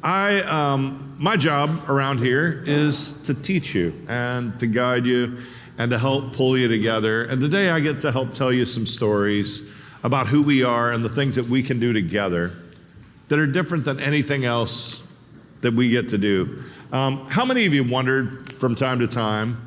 My job around here is to teach you and to guide you and to help pull you together. And today I get to help tell you some stories about who we are and the things that we can do together that are different than anything else that we get to do. How many of you wondered from time to time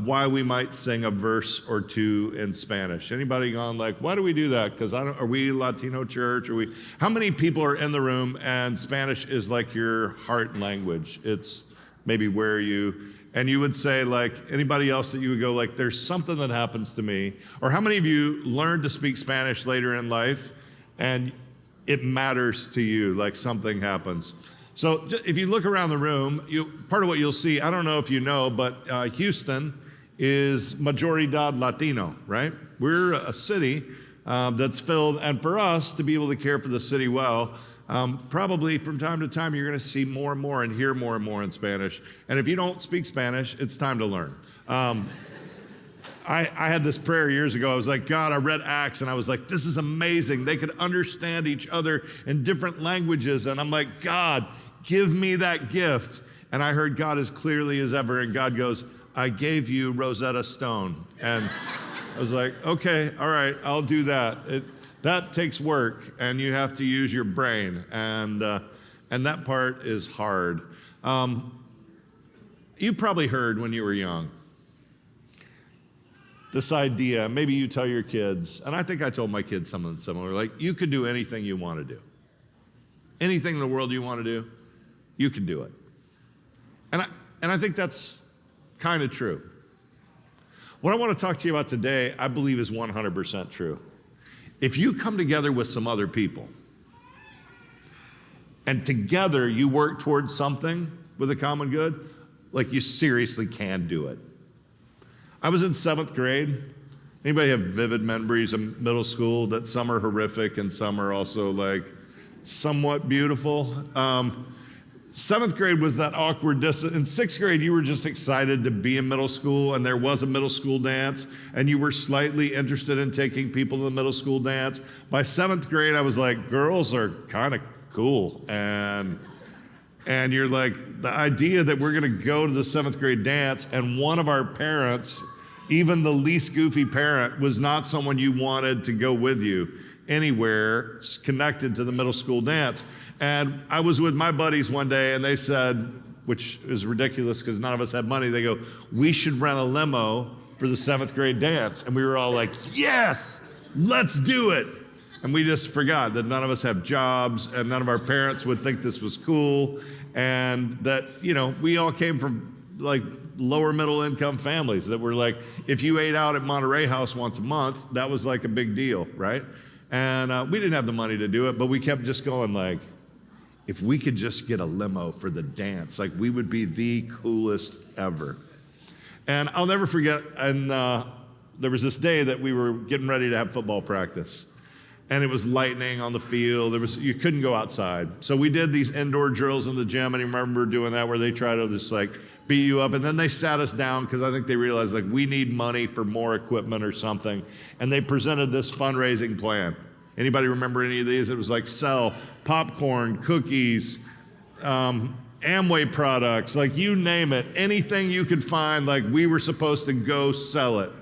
why we might sing a verse or two in Spanish? Anybody gone like, why do we do that? Because are we Latino church? How many people are in the room and Spanish is like your heart language? It's maybe where and you would say like, anybody else that you would go like, there's something that happens to me? Or how many of you learned to speak Spanish later in life and it matters to you, like something happens? So if you look around the room, part of what you'll see, I don't know if you know, but Houston is majoridad Latino, right? We're a city that's filled, and for us to be able to care for the city well, probably from time to time you're going to see more and more and hear more and more in Spanish. And if you don't speak Spanish, it's time to learn. I had this prayer years ago. I was like, God, I read Acts, and I was like, this is amazing. They could understand each other in different languages. And I'm like, God, give me that gift. And I heard God as clearly as ever, and God goes, I gave you Rosetta Stone. And I was like, okay, all right, I'll do that. That takes work, and you have to use your brain, and that part is hard. You probably heard when you were young this idea, maybe you tell your kids, and I think I told my kids something similar, like, you could do anything you want to do. Anything in the world you want to do, you can do it. And I think that's kind of true. What I want to talk to you about today, I believe is 100% true. If you come together with some other people, and together you work towards something with a common good, like you seriously can do it. I was in 7th grade. Anybody have vivid memories of middle school that some are horrific and some are also like somewhat beautiful? 7th grade was that awkward distance. In 6th grade, you were just excited to be in middle school, and there was a middle school dance, and you were slightly interested in taking people to the middle school dance. By 7th grade, I was like, girls are kind of cool. And you're like, the idea that we're going to go to the 7th grade dance, and one of our parents, even the least goofy parent, was not someone you wanted to go with you anywhere connected to the middle school dance. And I was with my buddies one day, and they said, which is ridiculous because none of us had money, they go, we should rent a limo for the 7th grade dance. And we were all like, yes, let's do it. And we just forgot that none of us have jobs, and none of our parents would think this was cool, and that, we all came from like lower middle income families that were like, if you ate out at Monterey House once a month, that was like a big deal, right? And we didn't have the money to do it, but we kept just going like, if we could just get a limo for the dance, like we would be the coolest ever. And I'll never forget, and there was this day that we were getting ready to have football practice. And it was lightning on the field. You couldn't go outside. So we did these indoor drills in the gym, and I remember doing that where they try to just like beat you up. And then they sat us down because I think they realized like we need money for more equipment or something. And they presented this fundraising plan. Anybody remember any of these? It was like sell popcorn, cookies, Amway products, like you name it. Anything you could find, like we were supposed to go sell it.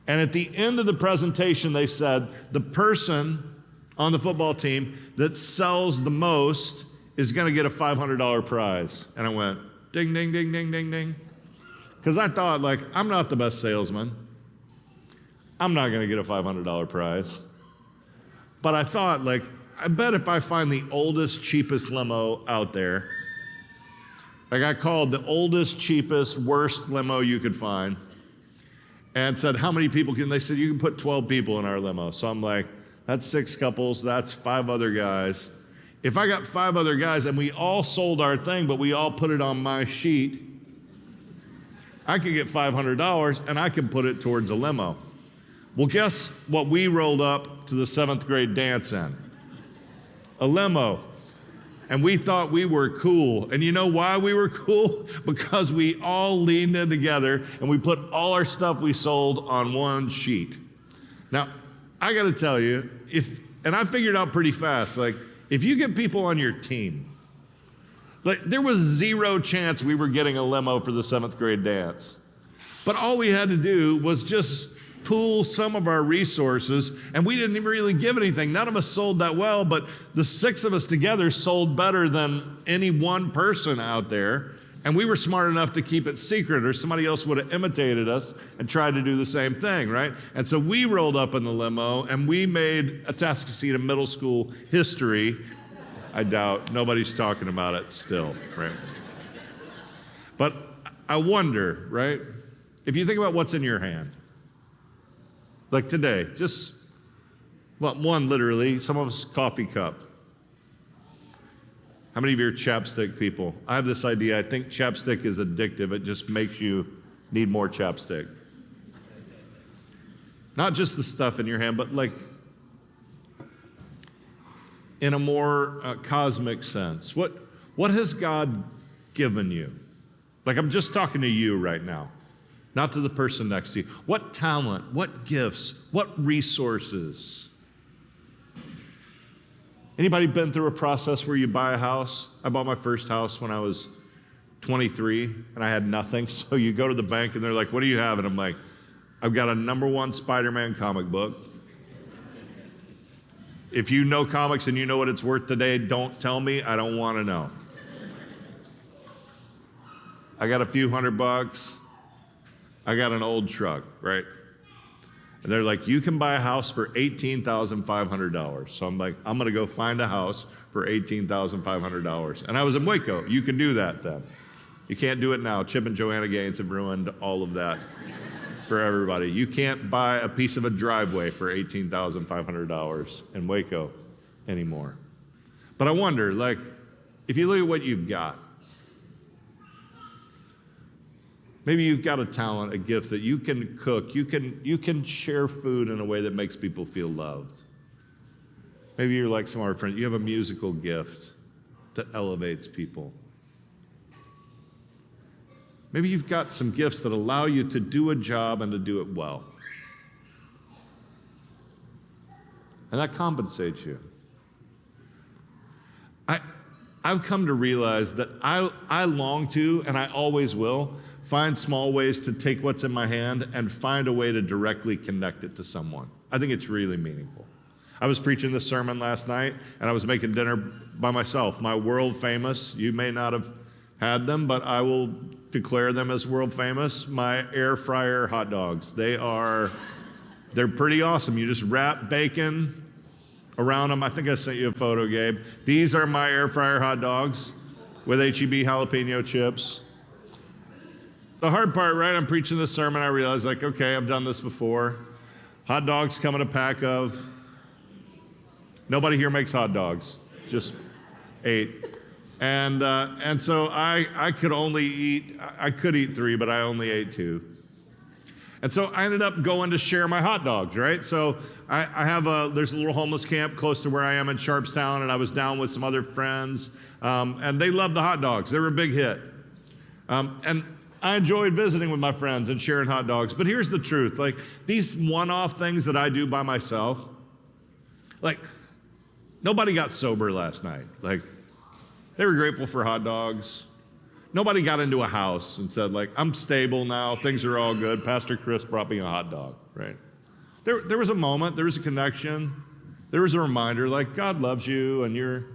And at the end of the presentation, they said, the person on the football team that sells the most is going to get a $500 prize. And I went, ding, ding, ding, ding, ding, ding. Because I thought, like, I'm not the best salesman. I'm not going to get a $500 prize. But I thought, like, I bet if I find the oldest, cheapest limo out there, like I called the oldest, cheapest, worst limo you could find, and said, how many people can, they said, you can put 12 people in our limo. So I'm like, that's 6 couples, that's 5 other guys. If I got 5 other guys and we all sold our thing, but we all put it on my sheet, I could get $500 and I could put it towards a limo. Well, guess what we rolled up to the 7th grade dance in? A limo. And we thought we were cool. And you know why we were cool? Because we all leaned in together and we put all our stuff we sold on one sheet. Now, I got to tell you, and I figured out pretty fast, like, if you get people on your team Like, there was zero chance we were getting a limo for the 7th grade dance. But all we had to do was just pool some of our resources, and we didn't even really give anything. None of us sold that well, but the 6 of us together sold better than any one person out there. And we were smart enough to keep it secret, or somebody else would have imitated us and tried to do the same thing, right? And so we rolled up in the limo, and we made Atascocita middle school history. I doubt nobody's talking about it still, right? But I wonder, right? If you think about what's in your hand, like today, just, well, one literally, some of us coffee cup. How many of you are chapstick people? I have this idea. I think chapstick is addictive. It just makes you need more chapstick. Not just the stuff in your hand, but like in a more cosmic sense. What has God given you? Like, I'm just talking to you right now, not to the person next to you. What talent, what gifts, what resources? Anybody been through a process where you buy a house? I bought my first house when I was 23 and I had nothing. So you go to the bank and they're like, what do you have? And I'm like, I've got a #1 Spider-Man comic book. If you know comics and you know what it's worth today, don't tell me. I don't want to know. I got a few $100. I got an old truck, right? And they're like, you can buy a house for $18,500. So I'm like, I'm going to go find a house for $18,500. And I was in Waco. You can do that then. You can't do it now. Chip and Joanna Gaines have ruined all of that for everybody. You can't buy a piece of a driveway for $18,500 in Waco anymore. But I wonder, like, if you look at what you've got, maybe you've got a talent, a gift that you can cook. You can share food in a way that makes people feel loved. Maybe you're like some of our friends. You have a musical gift that elevates people. Maybe you've got some gifts that allow you to do a job and to do it well. And that compensates you. I've come to realize that I long to, and I always will, find small ways to take what's in my hand and find a way to directly connect it to someone. I think it's really meaningful. I was preaching this sermon last night, and I was making dinner by myself. My world famous, you may not have had them, but I will declare them as world famous, my air fryer hot dogs. They're pretty awesome. You just wrap bacon around them. I think I sent you a photo, Gabe. These are my air fryer hot dogs with H-E-B jalapeno chips. The hard part, right? I'm preaching this sermon. I realize, like, okay, I've done this before. Hot dogs come in a pack of. Nobody here makes hot dogs. Just 8. And so I could eat 3, but I only ate 2. And so I ended up going to share my hot dogs, right? So there's a little homeless camp close to where I am in Sharpstown, and I was down with some other friends, and they loved the hot dogs. They were a big hit. And I enjoyed visiting with my friends and sharing hot dogs. But here's the truth. Like, these one-off things that I do by myself, like, nobody got sober last night. Like, they were grateful for hot dogs. Nobody got into a house and said, like, I'm stable now. Things are all good. Pastor Chris brought me a hot dog, right? There was a moment. There was a connection. There was a reminder, like, God loves you and you're...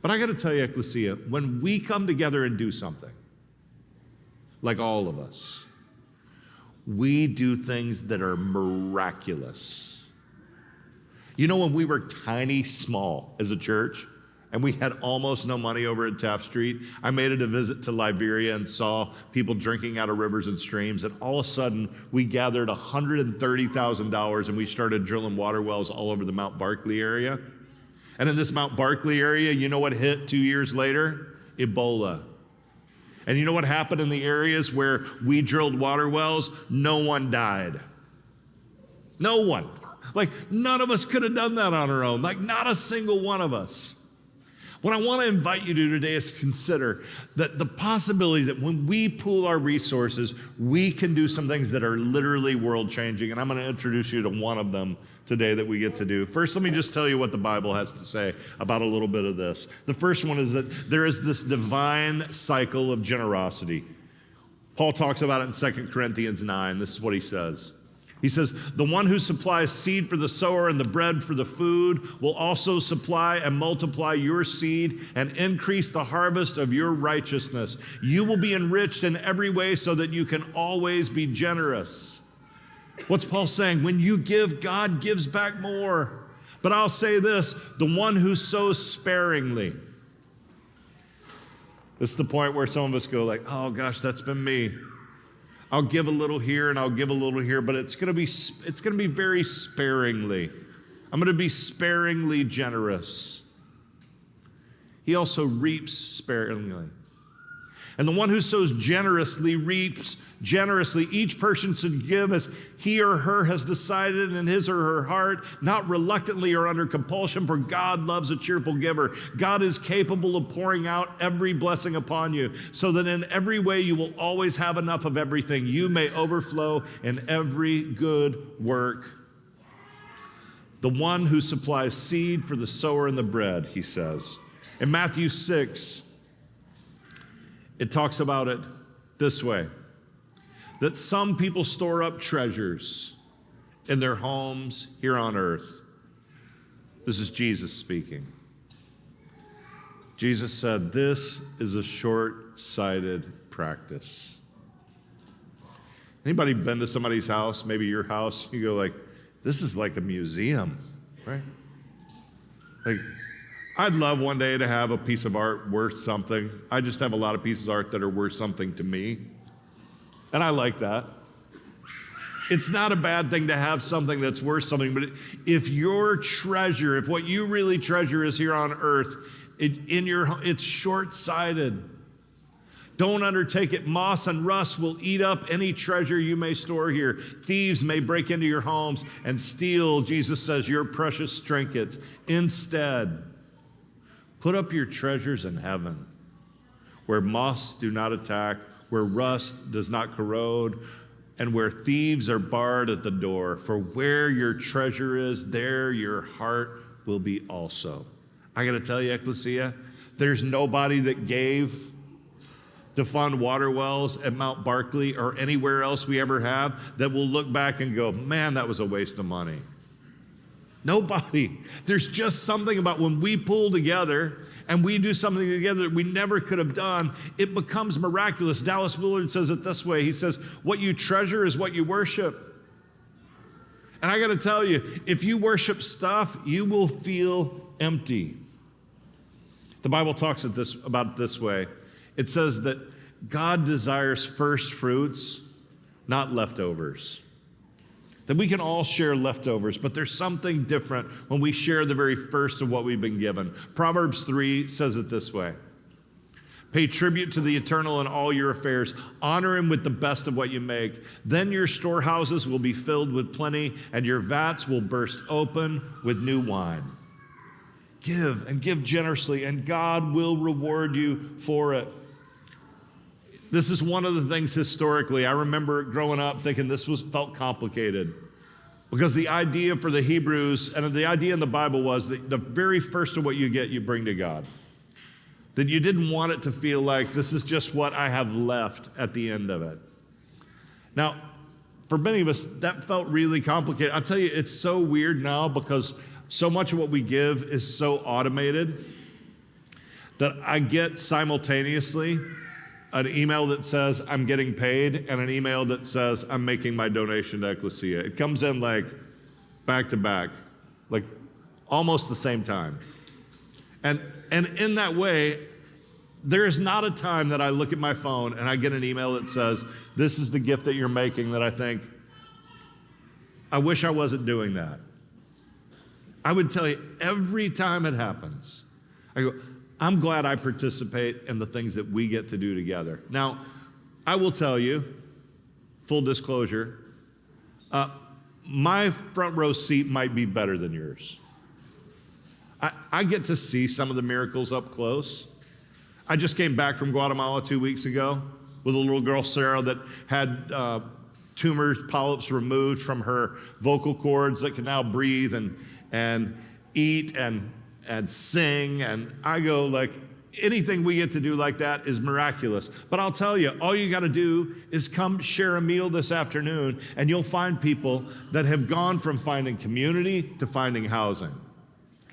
But I got to tell you, Ecclesia, when we come together and do something, like all of us, we do things that are miraculous. You know, when we were tiny, small as a church, and we had almost no money over at Taft Street, I made it a visit to Liberia and saw people drinking out of rivers and streams, and all of a sudden, we gathered $130,000 and we started drilling water wells all over the Mount Barkley area. And in this Mount Barkley area, you know what hit 2 years later? Ebola. And you know what happened in the areas where we drilled water wells? No one died. No one. Like, none of us could have done that on our own. Like, not a single one of us. What I want to invite you to today is consider that the possibility that when we pool our resources, we can do some things that are literally world-changing. And I'm going to introduce you to one of them today that we get to do. First, let me just tell you what the Bible has to say about a little bit of this. The first one is that there is this divine cycle of generosity. Paul talks about it in 2 Corinthians 9. This is what he says. He says, the one who supplies seed for the sower and the bread for the food will also supply and multiply your seed and increase the harvest of your righteousness. You will be enriched in every way so that you can always be generous. What's Paul saying? When you give, God gives back more. But I'll say this, the one who sows sparingly. This is the point where some of us go like, oh gosh, that's been me. I'll give a little here and I'll give a little here, but it's going to be very sparingly. I'm going to be sparingly generous. He also reaps sparingly. And the one who sows generously reaps generously. Each person should give as he or her has decided in his or her heart, not reluctantly or under compulsion, for God loves a cheerful giver. God is capable of pouring out every blessing upon you, so that in every way you will always have enough of everything. You may overflow in every good work. The one who supplies seed for the sower and the bread, he says. In Matthew 6, it talks about it this way, that some people store up treasures in their homes here on earth. This is Jesus speaking. Jesus said, this is a short-sighted practice. Anybody been to somebody's house, maybe your house, you go like, this is like a museum, right? Like, I'd love one day to have a piece of art worth something. I just have a lot of pieces of art that are worth something to me. And I like that. It's not a bad thing to have something that's worth something, but if your treasure, if what you really treasure is here on earth, it's short-sighted. Don't undertake it. Moss and rust will eat up any treasure you may store here. Thieves may break into your homes and steal, Jesus says, your precious trinkets. Instead, put up your treasures in heaven, where moths do not attack, where rust does not corrode, and where thieves are barred at the door. For where your treasure is, there your heart will be also. I got to tell you, Ecclesia, there's nobody that gave to fund water wells at Mount Barkley or anywhere else we ever have that will look back and go, man, that was a waste of money. Nobody. There's just something about when we pull together and we do something together that we never could have done, it becomes miraculous. Dallas Willard says it this way. He says, what you treasure is what you worship. And I got to tell you, if you worship stuff, you will feel empty. The Bible talks about it this way. It says that God desires first fruits, not leftovers. That we can all share leftovers, but there's something different when we share the very first of what we've been given. Proverbs 3 says it this way. Pay tribute to the eternal in all your affairs. Honor him with the best of what you make. Then your storehouses will be filled with plenty, and your vats will burst open with new wine. Give and give generously, and God will reward you for it. This is one of the things historically, I remember growing up thinking felt complicated. Because the idea for the Hebrews, and the idea in the Bible was that the very first of what you get, you bring to God. That you didn't want it to feel like this is just what I have left at the end of it. Now, for many of us, that felt really complicated. I'll tell you, it's so weird now because so much of what we give is so automated that I get simultaneously an email that says I'm getting paid and an email that says I'm making my donation to Ecclesia. It comes in like back to back, like almost the same time. And in that way, there is not a time that I look at my phone and I get an email that says, this is the gift that you're making, that I think, I wish I wasn't doing that. I would tell you, every time it happens, I go, I'm glad I participate in the things that we get to do together. Now, I will tell you, full disclosure, my front row seat might be better than yours. I get to see some of the miracles up close. I just came back from Guatemala 2 weeks ago with a little girl, Sarah, that had tumor polyps removed from her vocal cords that can now breathe and eat and sing. And I go like, anything we get to do like that is miraculous. But I'll tell you, all you got to do is come share a meal this afternoon, and you'll find people that have gone from finding community to finding housing.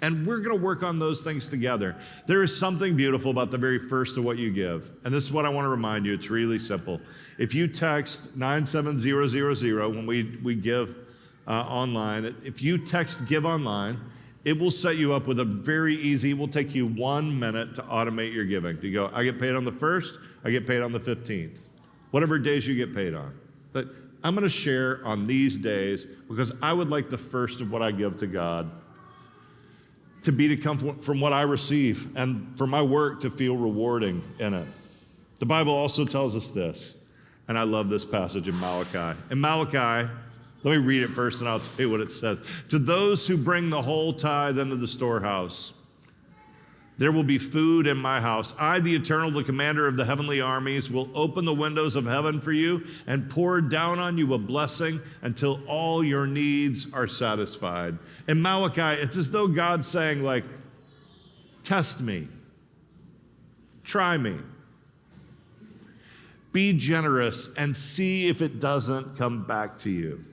And we're going to work on those things together. There is something beautiful about the very first of what you give. And this is what I want to remind you. It's really simple. If you text 97000 when we give online, if you text give online, it will set you up with a very easy, it will take you 1 minute to automate your giving. You go, I get paid on the 1st, I get paid on the 15th. Whatever days you get paid on. But I'm going to share on these days because I would like the first of what I give to God to come from what I receive, and for my work to feel rewarding in it. The Bible also tells us this, and I love this passage in Malachi. In Malachi, let me read it first and I'll tell you what it says. To those who bring the whole tithe into the storehouse, there will be food in my house. I, the Eternal, the commander of the heavenly armies, will open the windows of heaven for you and pour down on you a blessing until all your needs are satisfied. In Malachi, it's as though God's saying, like, test me. Try me. Be generous and see if it doesn't come back to you.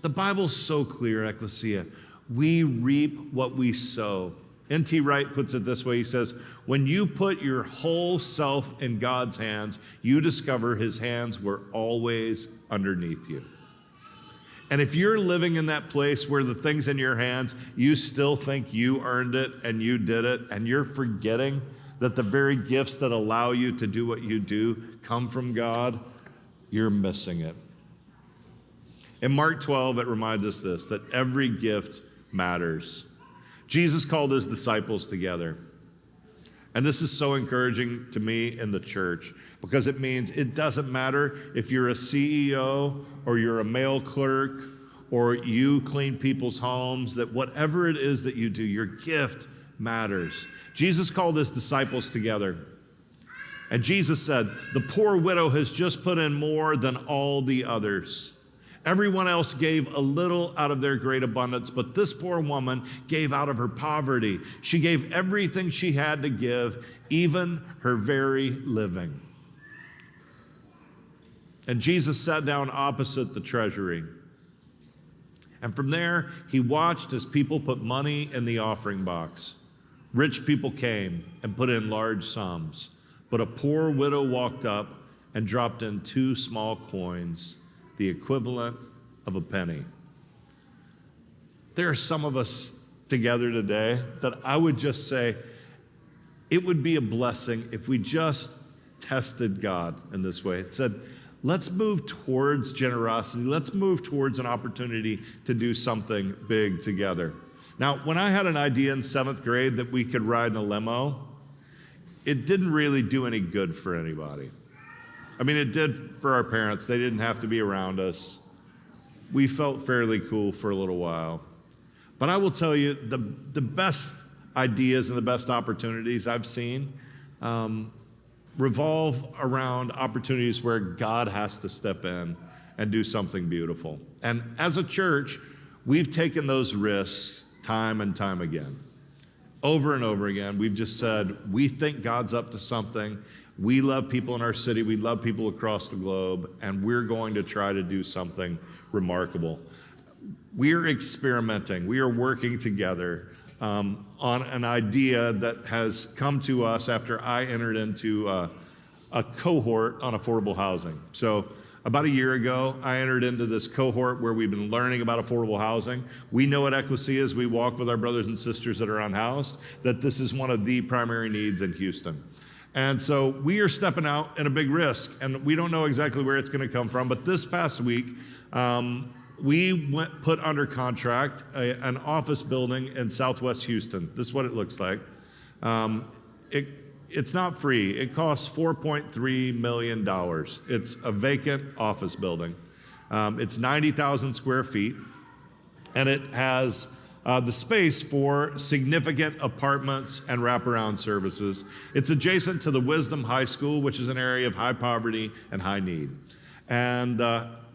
The Bible's so clear, Ecclesia. We reap what we sow. N.T. Wright puts it this way. He says, when you put your whole self in God's hands, you discover his hands were always underneath you. And if you're living in that place where the things in your hands, you still think you earned it and you did it, and you're forgetting that the very gifts that allow you to do what you do come from God, you're missing it. In Mark 12, it reminds us this, that every gift matters. Jesus called his disciples together. And this is so encouraging to me in the church because it means it doesn't matter if you're a CEO or you're a mail clerk or you clean people's homes, that whatever it is that you do, your gift matters. Jesus called his disciples together. And Jesus said, the poor widow has just put in more than all the others. Everyone else gave a little out of their great abundance, but this poor woman gave out of her poverty. She gave everything she had to give, even her very living. And Jesus sat down opposite the treasury. And from there, he watched as people put money in the offering box. Rich people came and put in large sums, but a poor widow walked up and dropped in 2 small coins, the equivalent of a penny. There are some of us together today that I would just say it would be a blessing if we just tested God in this way. It said, let's move towards generosity. Let's move towards an opportunity to do something big together. Now, when I had an idea in 7th grade that we could ride in a limo, it didn't really do any good for anybody. I mean, it did for our parents. They didn't have to be around us. We felt fairly cool for a little while. But I will tell you, the best ideas and the best opportunities I've seen revolve around opportunities where God has to step in and do something beautiful. And as a church, we've taken those risks time and time again. Over and over again, we've just said, we think God's up to something. We love people in our city. We love people across the globe, and we're going to try to do something remarkable. We're experimenting. We are working together on an idea that has come to us after I entered into a cohort on affordable housing. So about a year ago, I entered into this cohort where we've been learning about affordable housing. We know at Ecclesia, as we walk with our brothers and sisters that are unhoused, that this is one of the primary needs in Houston. And so we are stepping out in a big risk, and we don't know exactly where it's going to come from. But this past week, we put under contract an office building in Southwest Houston. This is what it looks like. It's not free. It costs $4.3 million. It's a vacant office building. It's 90,000 square feet, and it has the space for significant apartments and wraparound services. It's adjacent to the Wisdom High School, which is an area of high poverty and high need. And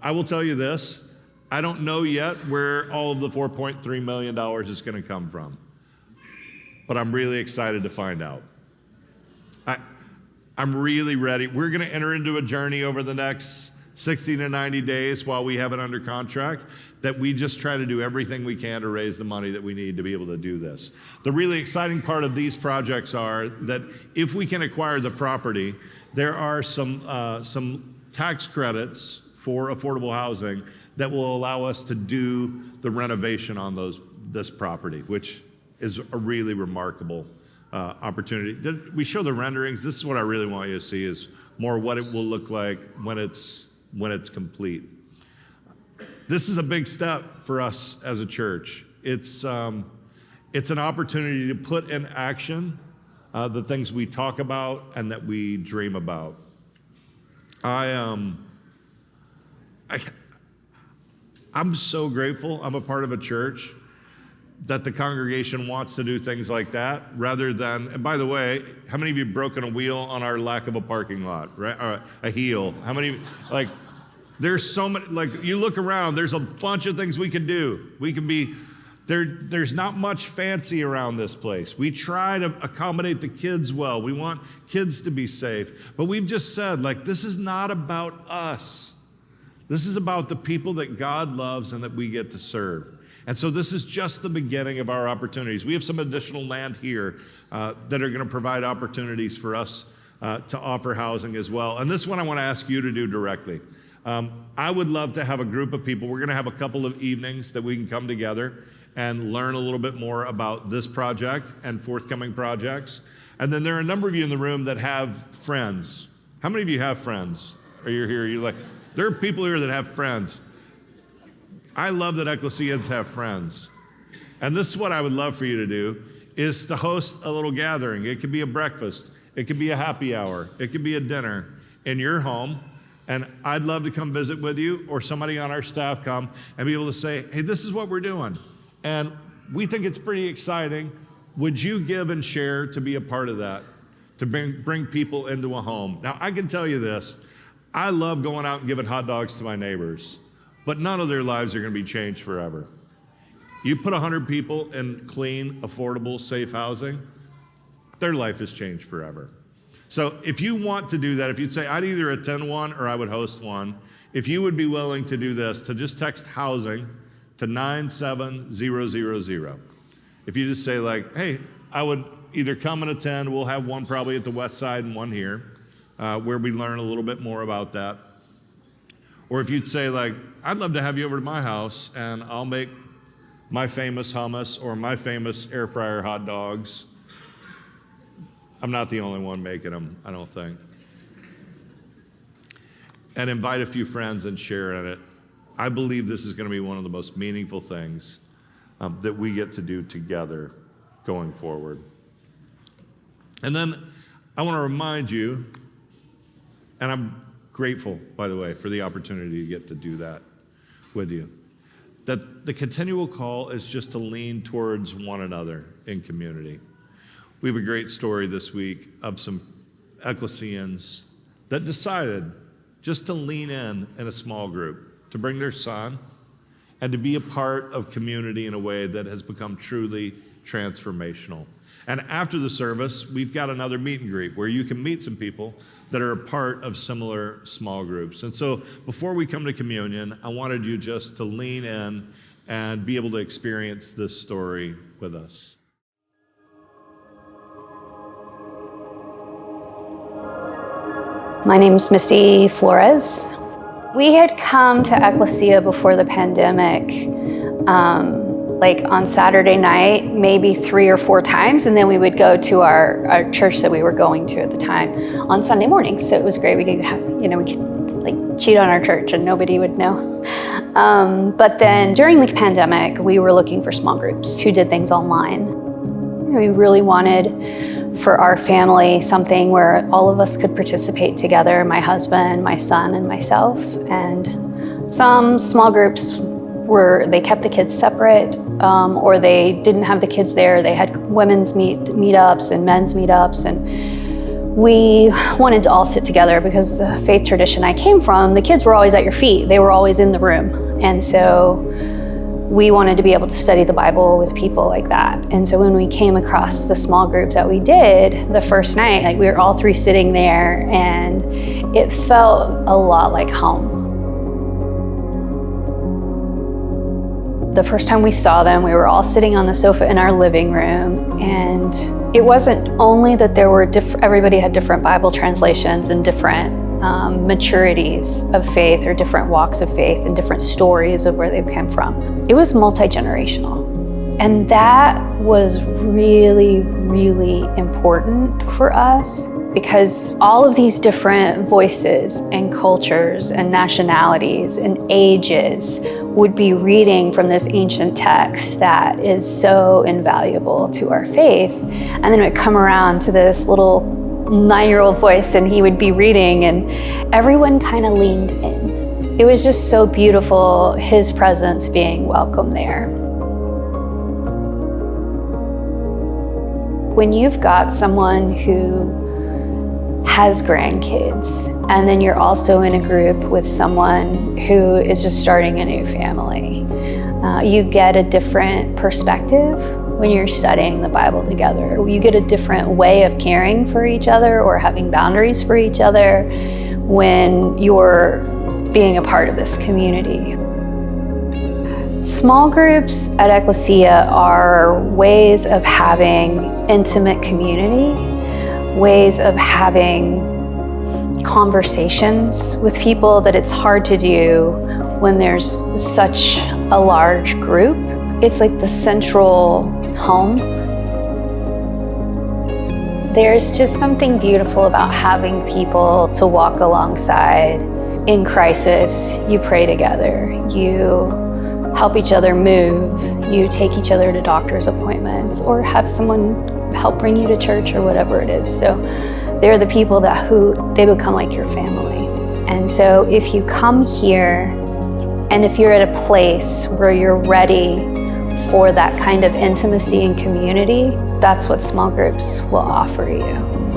I will tell you this, I don't know yet where all of the $4.3 million is going to come from, but I'm really excited to find out. I'm really ready. We're going to enter into a journey over the next 60 to 90 days while we have it under contract that we just try to do everything we can to raise the money that we need to be able to do this. The really exciting part of these projects are that if we can acquire the property, there are some tax credits for affordable housing that will allow us to do the renovation on this property, which is a really remarkable opportunity. Did we show the renderings? This is what I really want you to see, is more what it will look like when it's complete. This is a big step for us as a church. It's an opportunity to put in action the things we talk about and that we dream about. I'm so grateful I'm a part of a church that the congregation wants to do things like that rather than, and by the way, how many of you have broken a wheel on our lack of a parking lot, right? Or a heel? How many, there's so many, you look around, there's a bunch of things we can do. We can be, there's not much fancy around this place. We try to accommodate the kids well. We want kids to be safe. But we've just said, this is not about us. This is about the people that God loves and that we get to serve. And so this is just the beginning of our opportunities. We have some additional land here that are going to provide opportunities for us to offer housing as well. And this one I want to ask you to do directly. I would love to have a group of people. We're going to have a couple of evenings that we can come together and learn a little bit more about this project and forthcoming projects. And then there are a number of you in the room that have friends. How many of you have friends? Are you here? There are people here that have friends. I love that Ecclesians have friends. And this is what I would love for you to do, is to host a little gathering. It could be a breakfast. It could be a happy hour. It could be a dinner in your home. And I'd love to come visit with you, or somebody on our staff come and be able to say, hey, this is what we're doing. And we think it's pretty exciting. Would you give and share to be a part of that, to bring people into a home? Now, I can tell you this. I love going out and giving hot dogs to my neighbors, but none of their lives are going to be changed forever. You put 100 people in clean, affordable, safe housing, their life is changed forever. So if you want to do that, if you'd say, I'd either attend one or I would host one, if you would be willing to do this, to just text housing to 97000. If you just say hey, I would either come and attend, we'll have one probably at the west side and one here, where we learn a little bit more about that. Or if you'd say I'd love to have you over to my house and I'll make my famous hummus or my famous air fryer hot dogs. I'm not the only one making them, I don't think. And invite a few friends and share in it. I believe this is going to be one of the most meaningful things that we get to do together going forward. And then I want to remind you, and I'm grateful, by the way, for the opportunity to get to do that with you, that the continual call is just to lean towards one another in community. We have a great story this week of some Ecclesians that decided just to lean in a small group, to bring their son, and to be a part of community in a way that has become truly transformational. And after the service, we've got another meet and greet where you can meet some people that are a part of similar small groups. And so before we come to communion, I wanted you just to lean in and be able to experience this story with us. My name's Misty Flores. We had come to Ecclesia before the pandemic, on Saturday night, maybe 3 or 4 times, and then we would go to our church that we were going to at the time on Sunday mornings. So it was great. We could have, we could cheat on our church and nobody would know. But then during the pandemic, we were looking for small groups who did things online. We really wanted for our family something where all of us could participate together, my husband, my son, and myself. And some small groups they kept the kids separate, or they didn't have the kids there. They had women's meetups and men's meetups. And we wanted to all sit together because the faith tradition I came from, the kids were always at your feet. They were always in the room. And so we wanted to be able to study the Bible with people like that. And so when we came across the small group that we did the first night, like we were all three sitting there, and it felt a lot like home. The first time we saw them, we were all sitting on the sofa in our living room, and it wasn't only that there were everybody had different Bible translations and different maturities of faith or different walks of faith and different stories of where they came from. It was multi-generational. And that was really, really important for us, because all of these different voices and cultures and nationalities and ages would be reading from this ancient text that is so invaluable to our faith. And then it would come around to this little 9-year-old voice, and he would be reading, and everyone kind of leaned in. It was just so beautiful, his presence being welcome there. When you've got someone who has grandkids, and then you're also in a group with someone who is just starting a new family, you get a different perspective when you're studying the Bible together. You get a different way of caring for each other or having boundaries for each other when you're being a part of this community. Small groups at Ecclesia are ways of having intimate community, ways of having conversations with people that it's hard to do when there's such a large group. It's like the central home. There's just something beautiful about having people to walk alongside in crisis. You pray together, you help each other move, you take each other to doctor's appointments, or have someone help bring you to church or whatever it is. So they're the people they become like your family. And so if you come here, and if you're at a place where you're ready for that kind of intimacy and community, that's what small groups will offer you.